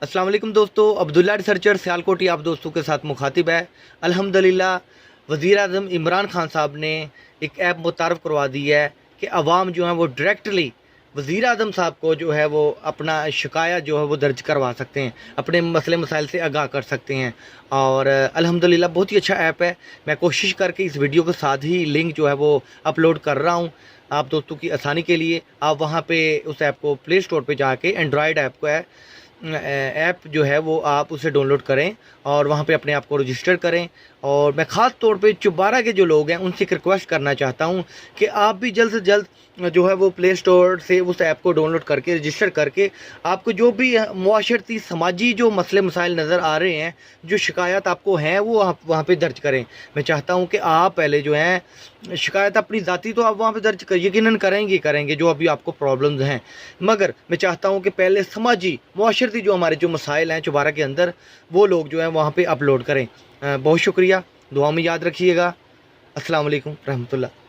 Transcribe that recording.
अस्सलाम वालेकुम दोस्तों, अब्दुल्ला रिसर्चर सियालकोटी आप दोस्तों के साथ मुखातिब है। अल्हम्दुलिल्लाह वज़ीर आज़म इमरान खान साहब ने एक ऐप मुतारफ़ करवा दी है कि अवाम जो है वो डायरेक्टली वज़ीर आज़म साहब को जो है वो अपना शिकायत जो है वो दर्ज करवा सकते हैं, अपने मसले मसाइल से आगाह कर सकते हैं। और अल्हम्दुलिल्लाह बहुत ही अच्छा ऐप है। मैं कोशिश करके इस वीडियो के साथ ही लिंक जो है वो अपलोड कर रहा हूँ आप दोस्तों की आसानी के लिए। आप वहाँ पे उस ऐप को प्ले स्टोर पे जाके एंड्रॉयड ऐप को है ऐप जो है वो आप उसे डाउनलोड करें और वहाँ पे अपने आप को रजिस्टर करें। और मैं ख़ास तौर पे चुबारा के जो लोग हैं उनसे एक रिक्वेस्ट करना चाहता हूँ कि आप भी जल्द से जल्द जो है वो प्ले स्टोर से उस ऐप को डाउनलोड करके रजिस्टर करके आपको जो भी मुआशरती समाजी जो मसले मसाइल नज़र आ रहे हैं, जो शिकायत आपको हैं, वो आप वहाँ पे दर्ज करें। मैं चाहता हूँ कि आप पहले जो है शिकायत अपनी ज़ाती तो आप वहाँ पे दर्ज यकीनन करेंगे जो अभी आपको प्रॉब्लम्स हैं, मगर मैं चाहता हूँ कि पहले समाजी मुआशरती जो हमारे जो मसाइल हैं चुबारा के अंदर, वो लोग जो हैं वहाँ पे अपलोड करें। बहुत शुक्रिया, दुआ में याद रखिएगा। अस्सलाम वालेकुम रहमतुल्लाह।